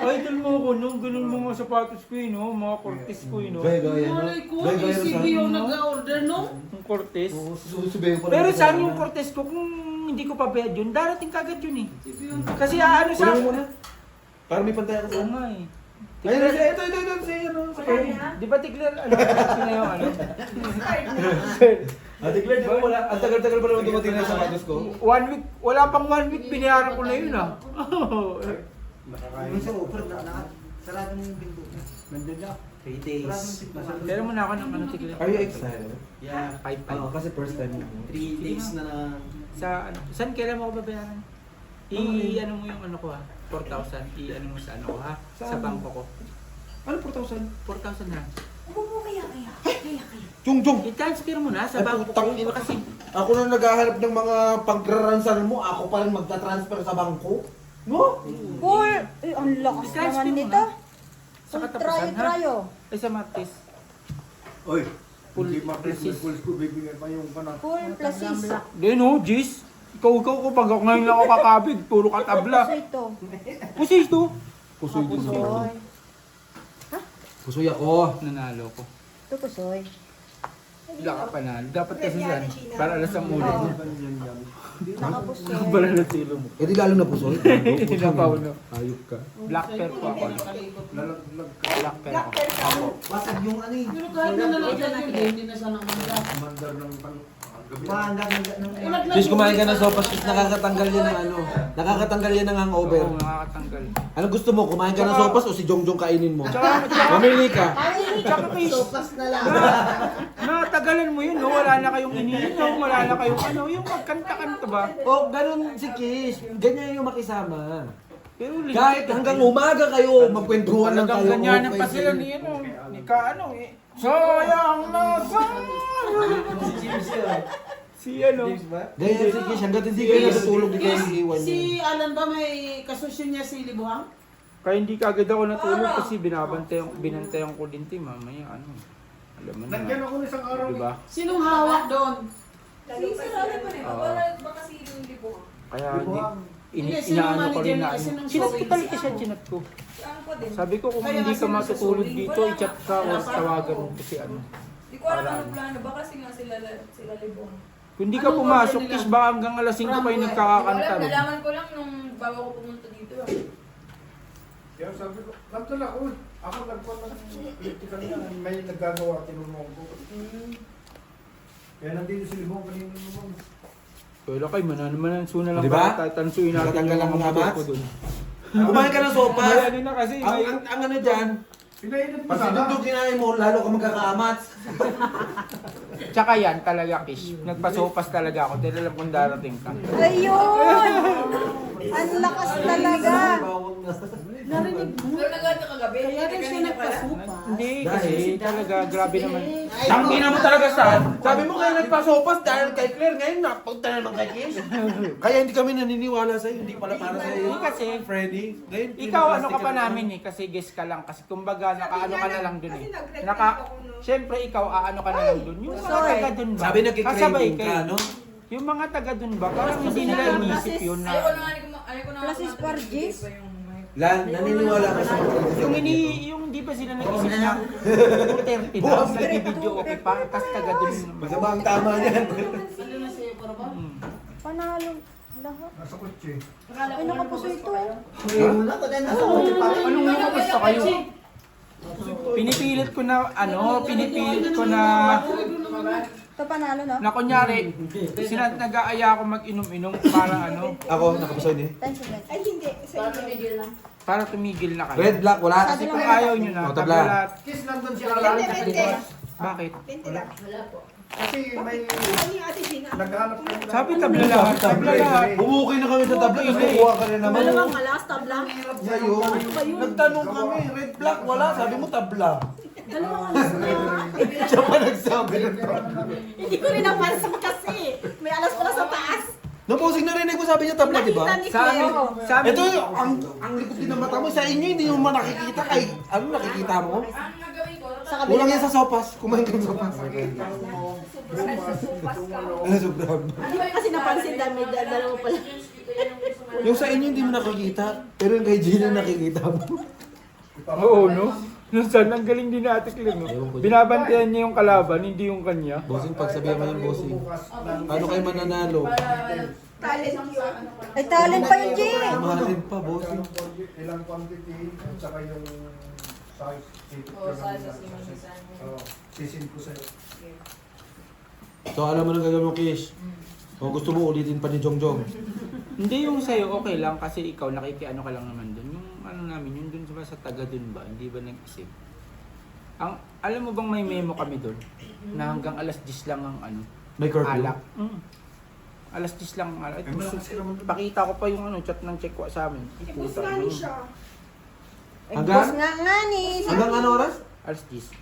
Ay, dal mo ako, no? Ganun mo mga sapatos ko yun, no? Mga cortes ko yun, no? Malay ko, ECB yung nag-order, no? Yung cortes. Susubayin ko Pero saan yung cortes ko kung hindi ko pa bayad yun? Darating kagad yun, eh. Kasi ano sa... Kunin mo muna. Para may pantay ako Oo sa nga, eh. Ayun, ito, si ano, sa Di ba tigler, ano? Sino yung ano? Declared ko wala. Ang tagal-tagal pa naman dumating na yung sapatos ko. 1 week, wala pang 1 week, binayaran ko na yun, ah. Nakakain. Sarado mo yung pinto. Nandiyan niya. 3 days. Pero muna ako ng ano, tigler. Are you excited? Yeah. 5-5. Kasi first time mo. 3 days na na. Sa ano, saan kailan mo ko babayaran? Ano mo yung ano ko, ha? 4,000. Ano mo sa ano ko, ha? Sa Saan? bangko ko. Ano 4,000? 4,000 na. Chung! I-transfer mo na sa Ay, bangko putang ko. ina. Kasi, Ako na naghahanap ng mga pagkaransan mo, ako pa rin magta-transfer sa bangko? No? Full, ang lakas I-transfer naman mo nito. na. Sa Full katapusan, ha? trayo. Ay, sa Martes. Oy, Full hindi makis precis. may pulis ko, bibigyan pa yung kanak. Full plasis. Di no, Jis. Ikaw ko pag ako ngayon lang ako kakabig, puro katabla. Puso ito. Pusi ito. Pusoy din Pusoy. ako. Pusoy ako. Nanalo ko. Ito pusoy. Wala ka panalo. Dapat kasi yan. Para alas ang ulit mo. Nakapusoy. Para alas silo mo. Eh di lalo na pusoy. Napaw no. Ayok ka. Black pear po ako. Lalaglag ka. Black pear ako. Wasag yung ano eh. Pero kahit na nalagyan yun, hindi na siya namanda. Mandar ng gabi. Mahanggang ng Please kumain ka ng sopas, nakakatanggal yan ng ano. Nakakatanggal yan ng hangover. Oo, nakakatanggal. Ano gusto mo? Kumain ka ng sopas o si Jongjong kainin mo? Tsaka, Mamili ka. tsaka kay sopas na lang. natagalan mo yun, no? Wala na kayong iniinom, wala na kayong ano, yung magkanta-kanta ba? O, ganun si Kish. Ganyan yung makisama. Pero Kahit hanggang umaga kayo, magkwentuhan lang kayo. ganyan pa sila ni ano, ni ka ano eh. Sayang na si ano. Ganyan si Kish, hanggat hindi kayo natutulog, hindi kayo iiwan Si niya. Alan ba may kasusyo niya si Libuhang? Kaya hindi kagad ako natulog kasi binantayan ko din ti mamaya ano. Alam mo Nandiyan na. ako ng isang araw. Diba? Sinong hawak doon? Kaya Hindi, sino inaano ko rin na manager niya? ano. Sinong Chinat ko showing talaga si siya, ano? chinat ko. Sabi ko kung Kaya hindi nga ka sino matutulog susuling? dito, i-chat ka o tawagan mo kasi ano. Hindi ko alam ano plano ba kasi nga sila libong. Kung hindi ka Anong pumasok, order nila? Kish, baka hanggang alas 5 kayo nagkakakanta. Wala, rin. nalaman ko lang nung bago ko pumunta dito. Kaya sabi ko, nandun ako. Ako nagpon ng political na. May nagagawa, tinulungan ko. Kaya nandito si Libong kanina naman. Kaya kayo, mananaman suna lang Diba? para tatansuin natin Tatanggal yung ang mga mga motor mats? ko dun. Kumain ka ng sopas. Ano na kasi, Ang ano dyan, Pinainit mo pag sana. sinundog kinain mo, lalo ka magkakaamats. tsaka yan talaga, Kish. Nagpasopas talaga ako dahil alam kong darating ka. Ayun! Ang lakas talaga. Narinig mo? Pero naganda kagabi. Kaya rin siya nagpasupa. Hindi, kasi talaga, grabe naman. Ay, Tangina mo talaga saan? Sabi mo kaya nagpasopas dahil kay Claire, ngayon napunta naman kay Kish. Kaya hindi kami naniniwala sa'yo, hindi pala para sa'yo. Hindi kasi, Freddy, ngayon, ikaw ano ka pinaplastic pa na- namin eh, kasi guest ka lang. Kasi kumbaga, nakaano ka na lang dun eh. Kasi nag-request Naka, ako nun. syempre ikaw, aano ka na lang dun. Yung mga Sorry. taga dun ba? Sabi nagkikraving ka, no? Yung mga taga dun ba? Parang hindi nila inisip yun na. Ayaw ko na Plasis Pargis? Lan, naniniwala ka sa Yung di ba sila nag-isip na 2:30 daw, nagbibideo okay pa, tas taga dun. Masama ang tama niyan. Ano na sa'yo, para ba? Panalo lahat. Nasa kotse. Ay, nakapuso ito. Wala ko din nasa kotse pa rin. Anong nakapasta kayo? Pinipilit ko na, pinipilit ko na, Ito panalo, no? na kunyari, nag-aaya ako mag-inom-inom para ano, Ako, nakapusoy din. 10 seconds. Ay, hindi. Sa inyo. para tumigil na kayo. Red, black, wala. Kasi kung ayaw nyo na, O, tabla. tabla. Kiss nandun siya. Bakit? Kasi may naghanap ko na. Sabi tabla lahat, tabla lahat. Bumukay na kami sa tabla, kasi kukuha ka rin naman. Dalawang alas, tabla. Ngayon, nagtanong kami, red, black, wala. Sabi mo tabla. Dalawang alas na. Siya pa nagsabi ng Hindi ko rin napansin kasi. May alas pala sa taas. No, bossing, narinig ko sabi niya tabla, di ba? Nakita ni Sa amin, Claire. sa amin, Ito, ang likod din ng mata mo. Sa inyo, hindi mo man nakikita. Kay, ano nakikita mo? Sa kabila. Kulang yan sa sopas. Kumain ka ng sopas. Ano, sobrang. Hindi ko kasi napansin dahil may dalawa pala. Yung sa inyo, hindi mo nakikita. Pero yung kay Gina, nakikita mo. oo, no? Minsan, ang galing din natin, Claire, no? Binabantayan niya yung kalaban, hindi yung kanya. Bossing, pagsabihan mo yung bossing. Paano kayo mananalo? Talent yun. Ay, talent pa yun, G. Mahalin pa, bossing. Ilang quantity, at saka yung size. Sisin ko sa'yo. So, alam mo nang gagawin mo, Kish. O gusto mo ulitin pa ni Jongjong. Hindi yung sa'yo, okay lang kasi ikaw nakikiano ka lang naman dun. Yung ano namin, yung dun sa taga dun ba, hindi ba nag-isip? Alam mo bang may memo kami dun? Na hanggang alas 10 lang ang ano, May curfew? alak. Alas 10 lang ang alak. Pakita ko pa yung ano, chat ng check sa amin. Gusto nga ni siya. Hanggang? Boss nga ni. Hanggang ano oras? Alas 10.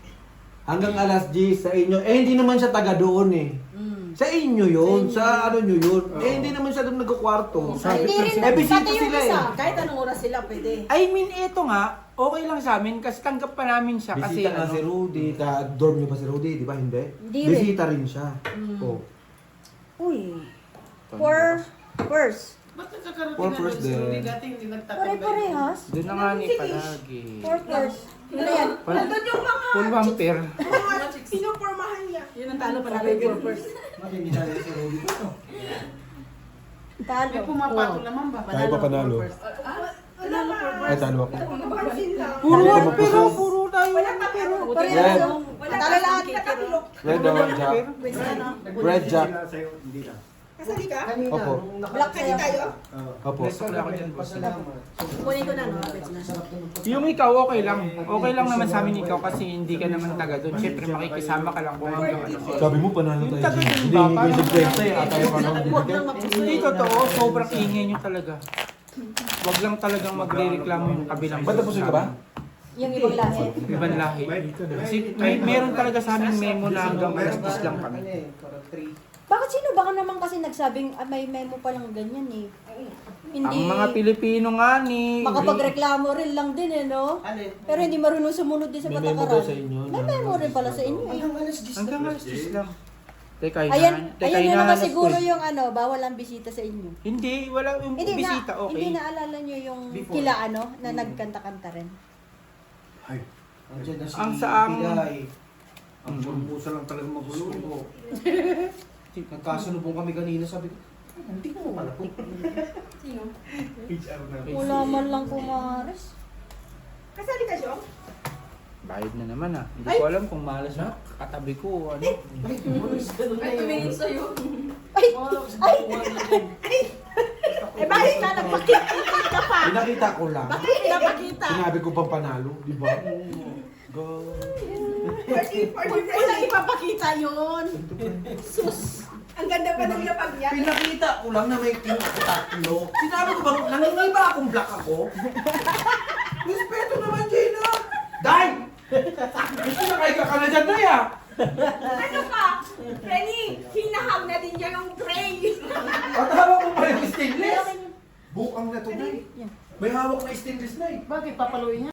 Hanggang alas 10 sa inyo. Eh, hindi naman siya taga doon eh. Sa inyo yun. Sa ano nyo yun. Eh, hindi naman siya doon nagkakwarto. Hindi rin. Eh, bisita Pati yung sila eh. isa, kahit anong oras sila, pwede. I mean, eto nga, okay lang sa amin kasi tanggap pa namin siya kasi Bisita nga ano, si Rudy. Dorm niyo ba si Rudy? Di ba? Hindi? Hindi rin. Bisita rin siya. Oh. Uy. First. Ba't nagkakaroon Or na first doon? din. Dati hindi nagtatambay. Pare-parehas. doon na nga ni palagi. First. Ano yan? Nandun yung mga Full vampir. pinupormahan niya. Yun ang talo pa natin for first. Talo. May pumapatol naman ba? Tayo pa panalo. Talo for Ay, talo ako. Pansin lang. Puro vampiro, puro tayo. Pero Red. parehas. Wala Talo lahat. nakatulog. Red or Jack? Red Jack. Sa'yo, hindi na. Kasali ka? Opo. Black Kasali tayo? Opo. Next wala ko dyan, boss. Kunin ko na, no? Pwede na. Yung ikaw, okay lang. Okay lang naman sa amin ikaw kasi hindi ka naman taga doon. Siyempre makikisama ka lang kung hanggang ano. Sabi mo panalo Yung tayo. taga Hindi dun ba? hindi Parang- sa kwenta eh. Atayo ka nang Huwag binigay. nang mapuso. Hindi totoo, sobrang ingay nyo talaga. Wag lang talagang magre-reklamo yung kabilang. Ba't napusin ka ba? Yung ibang lahi. Ibang lahi. Kasi meron talaga sa aming memo na hanggang alas 10 lang kami. Bakit sino? Baka naman kasi nagsabing may memo palang ganyan eh. Hindi. Ang mga Pilipino nga ni... Makapagreklamo rin lang din eh, no? Pero hindi marunong sumunod din sa May memo daw patakaran. sa inyo. May memo rin pala sa inyo eh. Hanggang alas 10 lang. Teka, Ayan yun naman hinahanap siguro ko eh. yung ano, bawal ang bisita sa inyo. Hindi, wala yung bisita, okay. Hindi naalala nyo yung kila ano, na nagkanta-kanta rin. Ay, Ang sa ang pulpusa lang talaga magulo. Nagkasunubong kami kanina, sabi ko, hindi ko pala po. HR na. Wala man lang kumares. Kasali ka, Jong? Bayad na naman ah. Hindi ko alam kung malas na. Katabi ko, ano. Ay, tumingin sa'yo. Eh, bakit ka nagpakita ka pa? Pinakita ko lang. Bakit pinapakita? Sinabi ko pang panalo, di ba? Wala ipapakita yun. Sus! Ang ganda pa ng lapag niya. Pinakita ko lang na may tatlo. Sinabi ko bang, nangingiba akong black ako? Respeto naman, Gina! Day! Gusto na kayo ka na dyan, Day ah! Ano ka? Frenny, hinahang na din niya yung tray. At hawak mo pa yung stainless. Bukang na to, Day. May hawak na stainless na eh. Bakit papaluin niya?